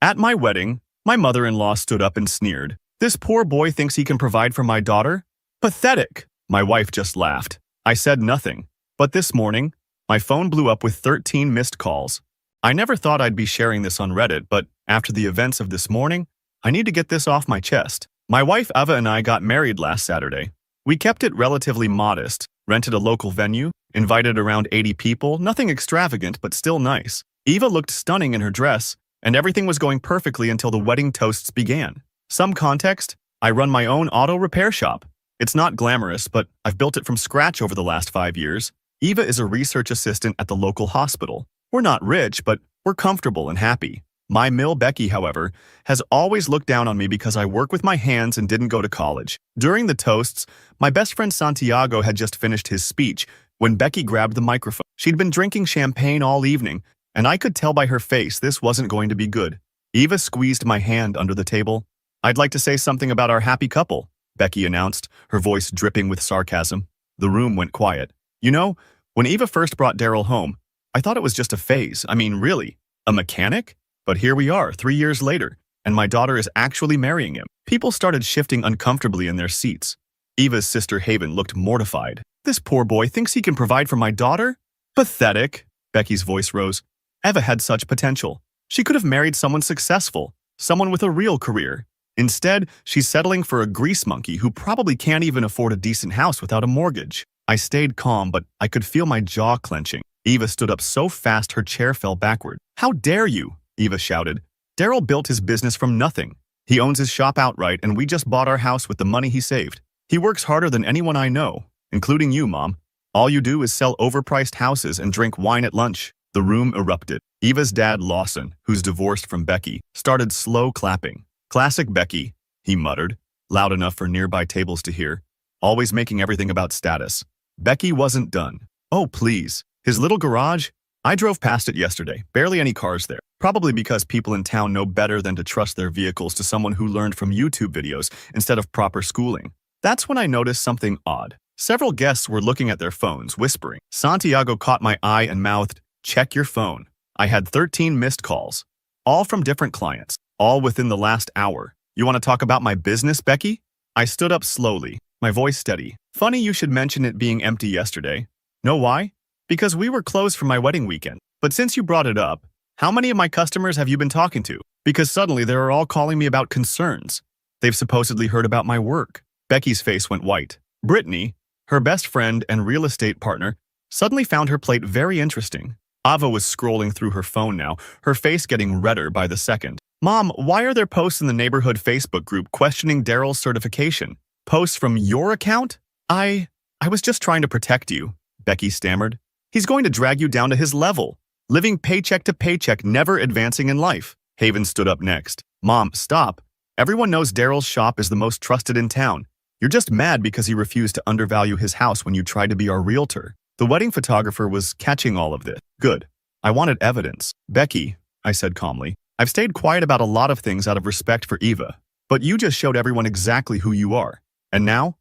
At my wedding, my mother-in-law stood up and sneered. This poor boy thinks he can provide for my daughter? Pathetic! My wife just laughed. I said nothing. But this morning, my phone blew up with 13 missed calls. I never thought I'd be sharing this on Reddit, but after the events of this morning, I need to get this off my chest. My wife Ava and I got married last Saturday. We kept it relatively modest, rented a local venue, invited around 80 people, nothing extravagant but still nice. Eva looked stunning in her dress, and everything was going perfectly until the wedding toasts began. Some context, I run my own auto repair shop. It's not glamorous, but I've built it from scratch over the last 5 years. Eva is a research assistant at the local hospital. We're not rich, but we're comfortable and happy. My Mill Becky, however, has always looked down on me because I work with my hands and didn't go to college. During the toasts, my best friend Santiago had just finished his speech when Becky grabbed the microphone. She'd been drinking champagne all evening, and I could tell by her face this wasn't going to be good. Eva squeezed my hand under the table. "I'd like to say something about our happy couple," Becky announced, her voice dripping with sarcasm. The room went quiet. You know, when Eva first brought Daryl home, I thought it was just a phase. I mean, really, a mechanic? But here we are, 3 years later, and my daughter is actually marrying him. People started shifting uncomfortably in their seats. Eva's sister Haven looked mortified. "This poor boy thinks he can provide for my daughter? Pathetic." Becky's voice rose. Eva had such potential. She could have married someone successful, someone with a real career. Instead, she's settling for a grease monkey who probably can't even afford a decent house without a mortgage. I stayed calm, but I could feel my jaw clenching. Eva stood up so fast her chair fell backward. "How dare you?" Eva shouted. "Daryl built his business from nothing. He owns his shop outright, and we just bought our house with the money he saved. He works harder than anyone I know, including you, Mom. All you do is sell overpriced houses and drink wine at lunch." The room erupted. Eva's dad, Lawson, who's divorced from Becky, started slow clapping. "Classic Becky," he muttered, loud enough for nearby tables to hear. "Always making everything about status." Becky wasn't done. "Oh, please. His little garage? I drove past it yesterday. Barely any cars there. Probably because people in town know better than to trust their vehicles to someone who learned from YouTube videos instead of proper schooling." That's when I noticed something odd. Several guests were looking at their phones, whispering. Santiago caught my eye and mouthed, "Check your phone." I had 13 missed calls, all from different clients, all within the last hour. "You want to talk about my business, Becky?" I stood up slowly, my voice steady. "Funny you should mention it being empty yesterday. Know why? Because we were closed for my wedding weekend. But since you brought it up, how many of my customers have you been talking to? Because suddenly they are all calling me about concerns. They've supposedly heard about my work." Becky's face went white. Brittany, her best friend and real estate partner, suddenly found her plate very interesting. Ava was scrolling through her phone now, her face getting redder by the second. "Mom, why are there posts in the neighborhood Facebook group questioning Daryl's certification? Posts from your account?" I was just trying to protect you," Becky stammered. "He's going to drag you down to his level, living paycheck to paycheck, never advancing in life." Haven stood up next. "Mom, stop. Everyone knows Daryl's shop is the most trusted in town. You're just mad because he refused to undervalue his house when you tried to be our realtor." The wedding photographer was catching all of this. "Good. I wanted evidence." "Becky," I said calmly, "I've stayed quiet about a lot of things out of respect for Eva, but you just showed everyone exactly who you are. And now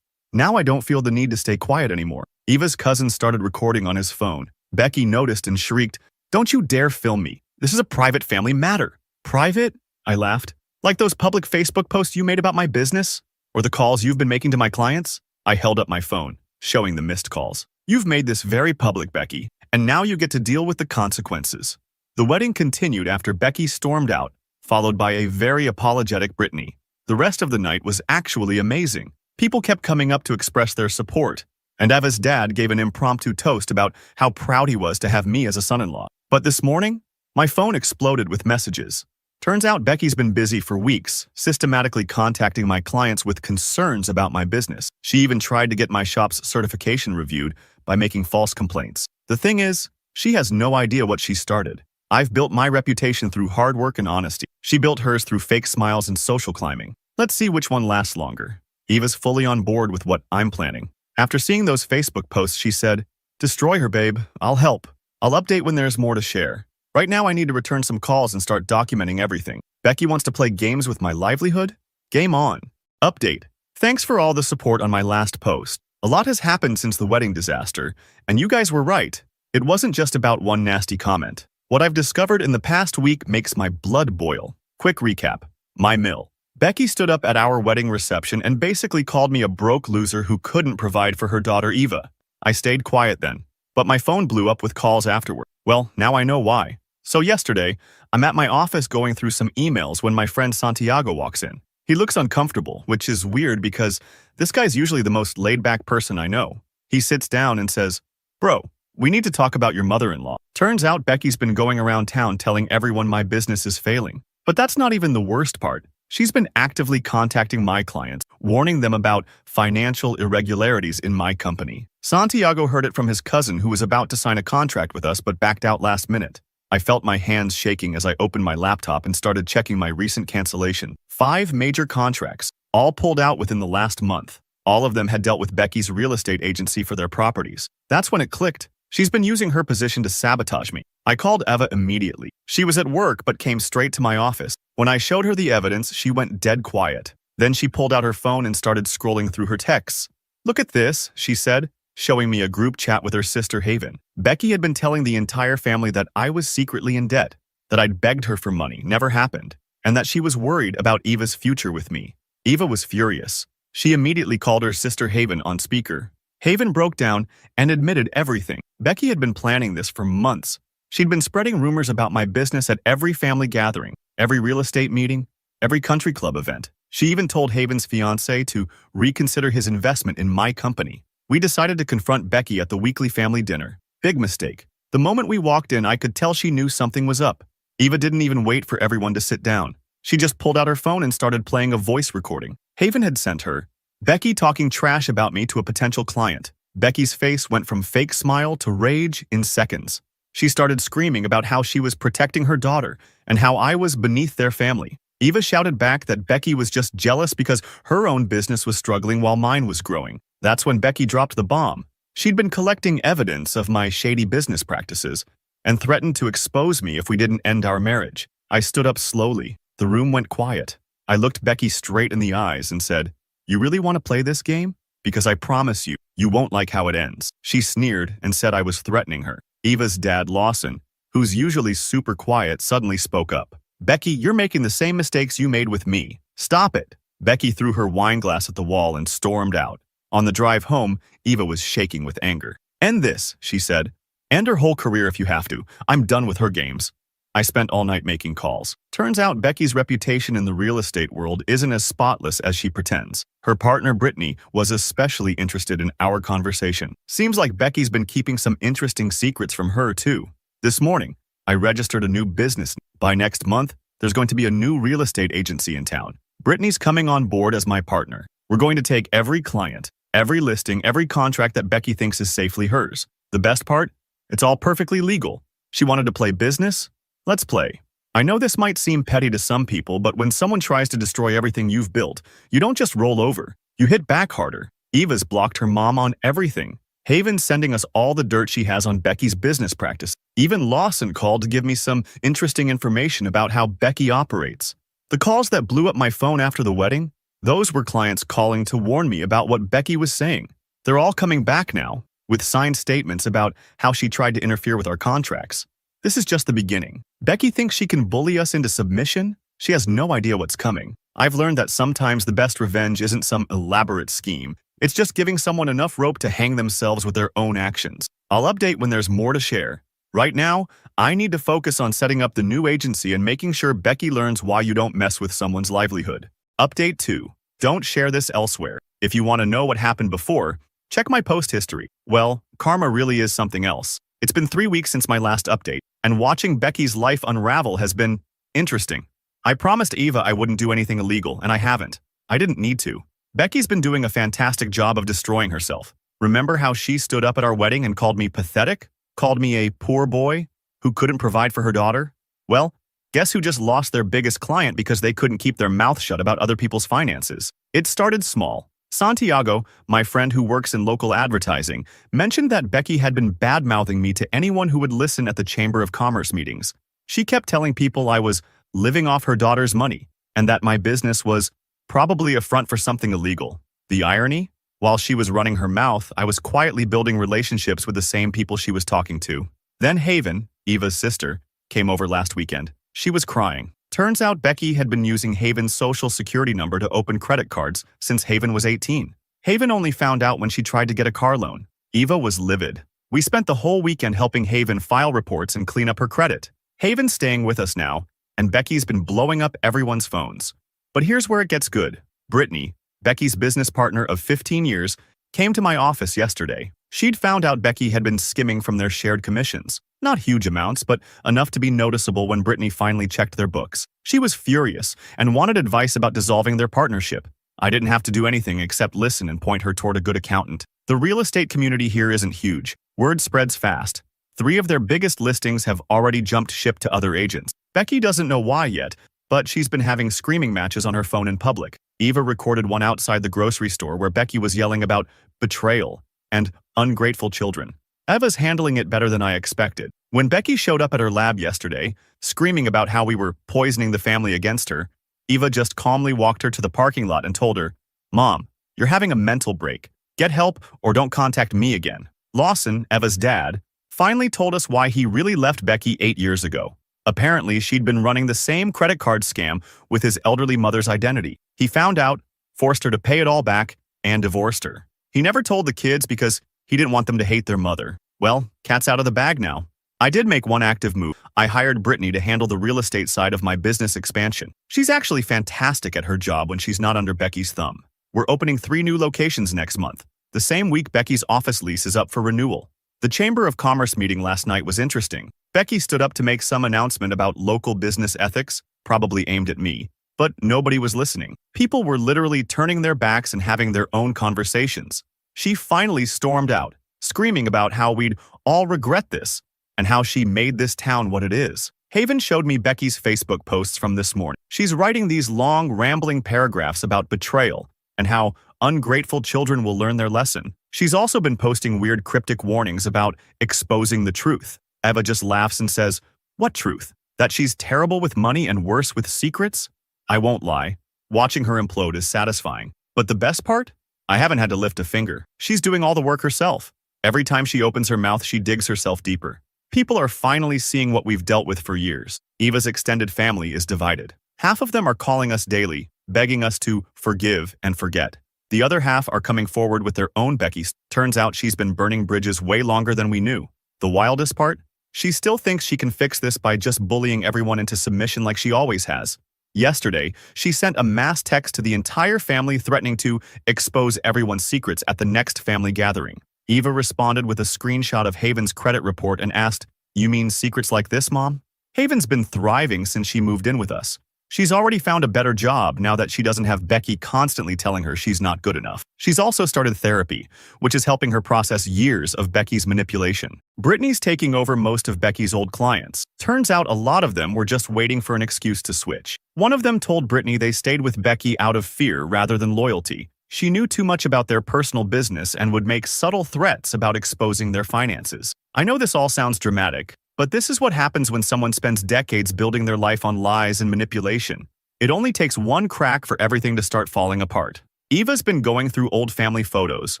I don't feel the need to stay quiet anymore." Eva's cousin started recording on his phone. Becky noticed and shrieked, "Don't you dare film me. This is a private family matter." "Private?" I laughed. "Like those public Facebook posts you made about my business? Or the calls you've been making to my clients?" I held up my phone, showing the missed calls. "You've made this very public, Becky, and now you get to deal with the consequences." The wedding continued after Becky stormed out, followed by a very apologetic Brittany. The rest of the night was actually amazing. People kept coming up to express their support, and Eva's dad gave an impromptu toast about how proud he was to have me as a son-in-law. But this morning, my phone exploded with messages. Turns out Becky's been busy for weeks, systematically contacting my clients with concerns about my business. She even tried to get my shop's certification reviewed by making false complaints. The thing is, she has no idea what she started. I've built my reputation through hard work and honesty. She built hers through fake smiles and social climbing. Let's see which one lasts longer. Eva's fully on board with what I'm planning. After seeing those Facebook posts, she said, "Destroy her, babe. I'll help. I'll update when there's more to share. Right now I need to return some calls and start documenting everything. Becky wants to play games with my livelihood? Game on." Update. Thanks for all the support on my last post. A lot has happened since the wedding disaster, and you guys were right. It wasn't just about one nasty comment. What I've discovered in the past week makes my blood boil. Quick recap. My mill. Becky stood up at our wedding reception and basically called me a broke loser who couldn't provide for her daughter Eva. I stayed quiet then, but my phone blew up with calls afterward. Well, now I know why. So yesterday, I'm at my office going through some emails when my friend Santiago walks in. He looks uncomfortable, which is weird because this guy's usually the most laid-back person I know. He sits down and says, "Bro, we need to talk about your mother-in-law." Turns out Becky's been going around town telling everyone my business is failing. But that's not even the worst part. She's been actively contacting my clients, warning them about financial irregularities in my company. Santiago heard it from his cousin who was about to sign a contract with us but backed out last minute. I felt my hands shaking as I opened my laptop and started checking my recent cancellation. 5 major contracts, all pulled out within the last month. All of them had dealt with Becky's real estate agency for their properties. That's when it clicked. She's been using her position to sabotage me. I called Eva immediately. She was at work but came straight to my office. When I showed her the evidence, she went dead quiet. Then she pulled out her phone and started scrolling through her texts. "Look at this," she said, showing me a group chat with her sister Haven. Becky had been telling the entire family that I was secretly in debt, that I'd begged her for money, never happened, and that she was worried about Eva's future with me. Eva was furious. She immediately called her sister Haven on speaker. Haven broke down and admitted everything. Becky had been planning this for months. She'd been spreading rumors about my business at every family gathering, every real estate meeting, every country club event. She even told Haven's fiancé to reconsider his investment in my company. We decided to confront Becky at the weekly family dinner. Big mistake. The moment we walked in, I could tell she knew something was up. Eva didn't even wait for everyone to sit down. She just pulled out her phone and started playing a voice recording. Haven had sent her Becky talking trash about me to a potential client. Becky's face went from fake smile to rage in seconds. She started screaming about how she was protecting her daughter and how I was beneath their family. Eva shouted back that Becky was just jealous because her own business was struggling while mine was growing. That's when Becky dropped the bomb. She'd been collecting evidence of my shady business practices and threatened to expose me if we didn't end our marriage. I stood up slowly. The room went quiet. I looked Becky straight in the eyes and said, "You really want to play this game? Because I promise you, you won't like how it ends." She sneered and said I was threatening her. Eva's dad, Lawson, who's usually super quiet, suddenly spoke up. "Becky, you're making the same mistakes you made with me. Stop it." Becky threw her wine glass at the wall and stormed out. On the drive home, Eva was shaking with anger. "End this," she said. "End her whole career if you have to. I'm done with her games." I spent all night making calls. Turns out Becky's reputation in the real estate world isn't as spotless as she pretends. Her partner Brittany was especially interested in our conversation. Seems like Becky's been keeping some interesting secrets from her too. This morning, I registered a new business. By next month, there's going to be a new real estate agency in town. Brittany's coming on board as my partner. We're going to take every client, every listing, every contract that Becky thinks is safely hers. The best part? It's all perfectly legal. She wanted to play business? Let's play. I know this might seem petty to some people, but when someone tries to destroy everything you've built, you don't just roll over. You hit back harder. Eva's blocked her mom on everything. Haven's sending us all the dirt she has on Becky's business practice. Even Lawson called to give me some interesting information about how Becky operates. The calls that blew up my phone after the wedding, those were clients calling to warn me about what Becky was saying. They're all coming back now, with signed statements about how she tried to interfere with our contracts. This is just the beginning. Becky thinks she can bully us into submission? She has no idea what's coming. I've learned that sometimes the best revenge isn't some elaborate scheme. It's just giving someone enough rope to hang themselves with their own actions. I'll update when there's more to share. Right now, I need to focus on setting up the new agency and making sure Becky learns why you don't mess with someone's livelihood. Update 2. Don't share this elsewhere. If you want to know what happened before, check my post history. Well, karma really is something else. It's been 3 weeks since my last update, and watching Becky's life unravel has been interesting. I promised Eva I wouldn't do anything illegal, and I haven't. I didn't need to. Becky's been doing a fantastic job of destroying herself. Remember how she stood up at our wedding and called me pathetic? Called me a poor boy who couldn't provide for her daughter? Well, guess who just lost their biggest client because they couldn't keep their mouth shut about other people's finances? It started small. Santiago, my friend who works in local advertising, mentioned that Becky had been bad-mouthing me to anyone who would listen at the Chamber of Commerce meetings. She kept telling people I was living off her daughter's money and that my business was probably a front for something illegal. The irony? While she was running her mouth, I was quietly building relationships with the same people she was talking to. Then Haven, Eva's sister, came over last weekend. She was crying. Turns out Becky had been using Haven's social security number to open credit cards since Haven was 18. Haven only found out when she tried to get a car loan. Eva was livid. We spent the whole weekend helping Haven file reports and clean up her credit. Haven's staying with us now, and Becky's been blowing up everyone's phones. But here's where it gets good. Brittany, Becky's business partner of 15 years, came to my office yesterday. She'd found out Becky had been skimming from their shared commissions. Not huge amounts, but enough to be noticeable when Brittany finally checked their books. She was furious and wanted advice about dissolving their partnership. I didn't have to do anything except listen and point her toward a good accountant. The real estate community here isn't huge. Word spreads fast. 3 of their biggest listings have already jumped ship to other agents. Becky doesn't know why yet, but she's been having screaming matches on her phone in public. Eva recorded one outside the grocery store where Becky was yelling about betrayal and ungrateful children. Eva's handling it better than I expected. When Becky showed up at her lab yesterday, screaming about how we were poisoning the family against her, Eva just calmly walked her to the parking lot and told her, "Mom, you're having a mental break. Get help or don't contact me again." Lawson, Eva's dad, finally told us why he really left Becky 8 years ago. Apparently, she'd been running the same credit card scam with his elderly mother's identity. He found out, forced her to pay it all back, and divorced her. He never told the kids because he didn't want them to hate their mother. Well, cat's out of the bag now. I did make one active move. I hired Brittany to handle the real estate side of my business expansion. She's actually fantastic at her job when she's not under Becky's thumb. We're opening 3 new locations next month. The same week Becky's office lease is up for renewal. The Chamber of Commerce meeting last night was interesting. Becky stood up to make some announcement about local business ethics, probably aimed at me, but nobody was listening. People were literally turning their backs and having their own conversations. She finally stormed out, screaming about how we'd all regret this and how she made this town what it is. Haven showed me Becky's Facebook posts from this morning. She's writing these long, rambling paragraphs about betrayal and how ungrateful children will learn their lesson. She's also been posting weird cryptic warnings about exposing the truth. Eva just laughs and says, "What truth? That she's terrible with money and worse with secrets?" I won't lie. Watching her implode is satisfying. But the best part? I haven't had to lift a finger. She's doing all the work herself. Every time she opens her mouth, she digs herself deeper. People are finally seeing what we've dealt with for years. Eva's extended family is divided. Half of them are calling us daily, begging us to forgive and forget. The other half are coming forward with their own Becky's. Turns out she's been burning bridges way longer than we knew. The wildest part? She still thinks she can fix this by just bullying everyone into submission like she always has. Yesterday, she sent a mass text to the entire family threatening to expose everyone's secrets at the next family gathering. Eva responded with a screenshot of Haven's credit report and asked, "You mean secrets like this, Mom?" Haven's been thriving since she moved in with us. She's already found a better job now that she doesn't have Becky constantly telling her she's not good enough. She's also started therapy, which is helping her process years of Becky's manipulation. Brittany's taking over most of Becky's old clients. Turns out a lot of them were just waiting for an excuse to switch. One of them told Brittany they stayed with Becky out of fear rather than loyalty. She knew too much about their personal business and would make subtle threats about exposing their finances. I know this all sounds dramatic, but this is what happens when someone spends decades building their life on lies and manipulation. It only takes one crack for everything to start falling apart. Eva's been going through old family photos,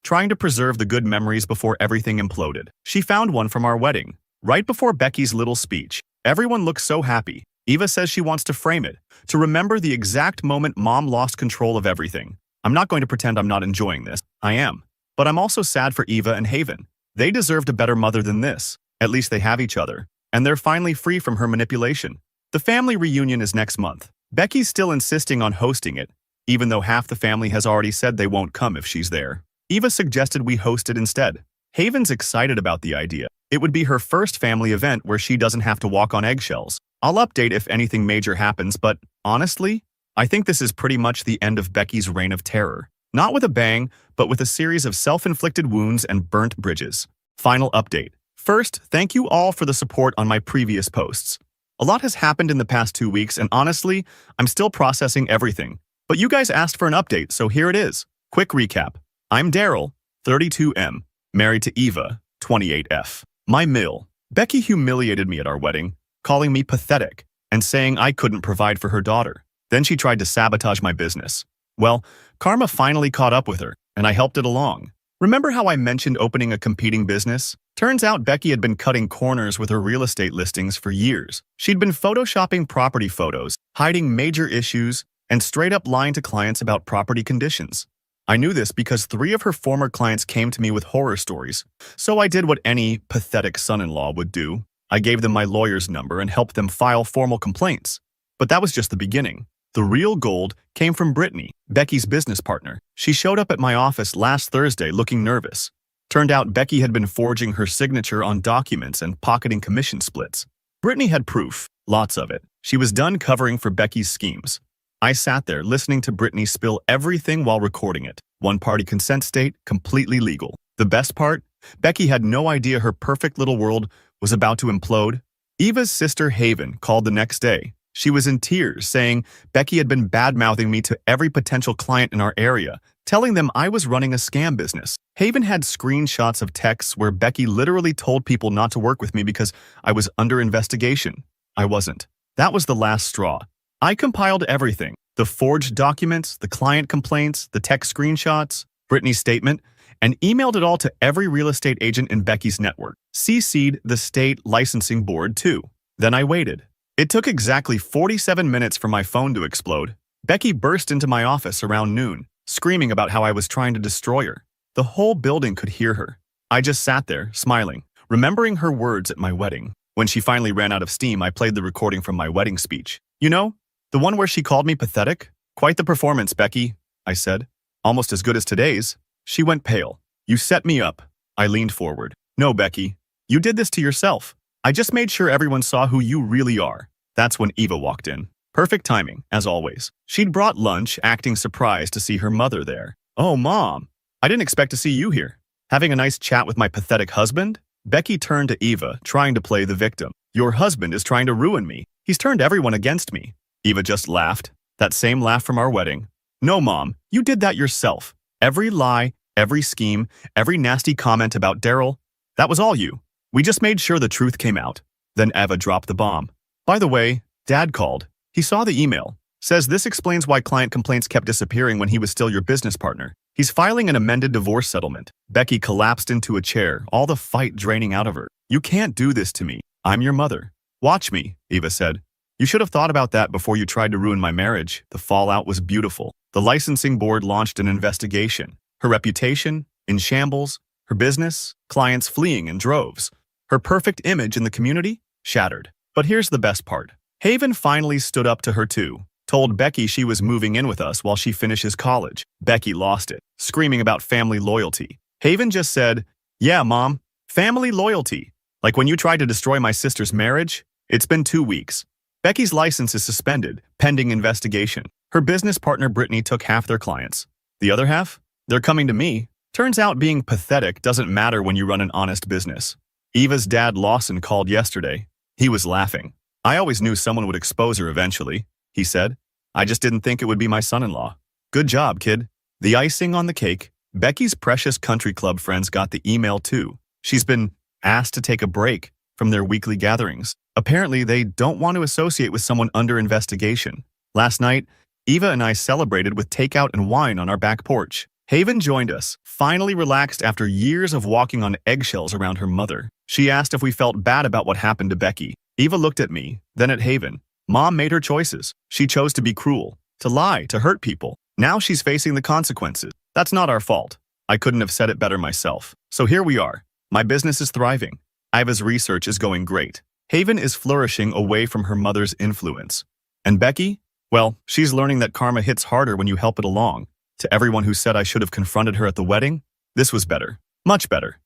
trying to preserve the good memories before everything imploded. She found one from our wedding, right before Becky's little speech. Everyone looks so happy. Eva says she wants to frame it, to remember the exact moment Mom lost control of everything. I'm not going to pretend I'm not enjoying this. I am. But I'm also sad for Eva and Haven. They deserved a better mother than this. At least they have each other, and they're finally free from her manipulation. The family reunion is next month. Becky's still insisting on hosting it, even though half the family has already said they won't come if she's there. Eva suggested we host it instead. Haven's excited about the idea. It would be her first family event where she doesn't have to walk on eggshells. I'll update if anything major happens, but honestly, I think this is pretty much the end of Becky's reign of terror. Not with a bang, but with a series of self-inflicted wounds and burnt bridges. Final update. First, thank you all for the support on my previous posts. A lot has happened in the past 2 weeks, and honestly, I'm still processing everything. But you guys asked for an update, so here it is. Quick recap. I'm Daryl, 32M, married to Eva, 28F. My mill. Becky humiliated me at our wedding, calling me pathetic and saying I couldn't provide for her daughter. Then she tried to sabotage my business. Well, karma finally caught up with her, and I helped it along. Remember how I mentioned opening a competing business? Turns out Becky had been cutting corners with her real estate listings for years. She'd been photoshopping property photos, hiding major issues, and straight up lying to clients about property conditions. I knew this because 3 of her former clients came to me with horror stories, so I did what any pathetic son-in-law would do. I gave them my lawyer's number and helped them file formal complaints. But that was just the beginning. The real gold came from Brittany, Becky's business partner. She showed up at my office last Thursday looking nervous. Turned out Becky had been forging her signature on documents and pocketing commission splits. Brittany had proof, lots of it. She was done covering for Becky's schemes. I sat there listening to Brittany spill everything while recording it. One-party consent state, completely legal. The best part? Becky had no idea her perfect little world was about to implode. Eva's sister Haven called the next day. She was in tears, saying Becky had been bad-mouthing me to every potential client in our area, telling them I was running a scam business. Haven had screenshots of texts where Becky literally told people not to work with me because I was under investigation. I wasn't. That was the last straw. I compiled everything. The forged documents, the client complaints, the text screenshots, Brittany's statement, and emailed it all to every real estate agent in Becky's network. CC'd the state licensing board too. Then I waited. It took exactly 47 minutes for my phone to explode. Becky burst into my office around noon, screaming about how I was trying to destroy her. The whole building could hear her. I just sat there, smiling, remembering her words at my wedding. When she finally ran out of steam, I played the recording from my wedding speech. You know, the one where she called me pathetic? Quite the performance, Becky, I said. Almost as good as today's. She went pale. You set me up. I leaned forward. No, Becky. You did this to yourself. I just made sure everyone saw who you really are. That's when Eva walked in. Perfect timing, as always. She'd brought lunch, acting surprised to see her mother there. Oh, Mom. I didn't expect to see you here. Having a nice chat with my pathetic husband? Becky turned to Eva, trying to play the victim. Your husband is trying to ruin me. He's turned everyone against me. Eva just laughed. That same laugh from our wedding. No, Mom, you did that yourself. Every lie, every scheme, every nasty comment about Daryl, that was all you. We just made sure the truth came out. Then Eva dropped the bomb. By the way, Dad called. He saw the email. Says this explains why client complaints kept disappearing when he was still your business partner. He's filing an amended divorce settlement. Becky collapsed into a chair, all the fight draining out of her. You can't do this to me. I'm your mother. Watch me, Eva said. You should have thought about that before you tried to ruin my marriage. The fallout was beautiful. The licensing board launched an investigation. Her reputation, in shambles. Her business, clients fleeing in droves. Her perfect image in the community, shattered. But here's the best part. Haven finally stood up to her too. Told Becky she was moving in with us while she finishes college. Becky lost it, screaming about family loyalty. Haven just said, yeah, Mom, family loyalty. Like when you tried to destroy my sister's marriage? It's been 2 weeks. Becky's license is suspended, pending investigation. Her business partner Brittany took half their clients. The other half? They're coming to me. Turns out being pathetic doesn't matter when you run an honest business. Eva's dad Lawson called yesterday. He was laughing. I always knew someone would expose her eventually, he said. I just didn't think it would be my son-in-law. Good job, kid. The icing on the cake, Becky's precious country club friends got the email too. She's been asked to take a break from their weekly gatherings. Apparently, they don't want to associate with someone under investigation. Last night, Eva and I celebrated with takeout and wine on our back porch. Haven joined us, finally relaxed after years of walking on eggshells around her mother. She asked if we felt bad about what happened to Becky. Eva looked at me, then at Haven. Mom made her choices. She chose to be cruel, to lie, to hurt people. Now she's facing the consequences. That's not our fault. I couldn't have said it better myself. So here we are. My business is thriving. Iva's research is going great. Haven is flourishing away from her mother's influence. And Becky? Well, she's learning that karma hits harder when you help it along. To everyone who said I should have confronted her at the wedding, this was better. Much better.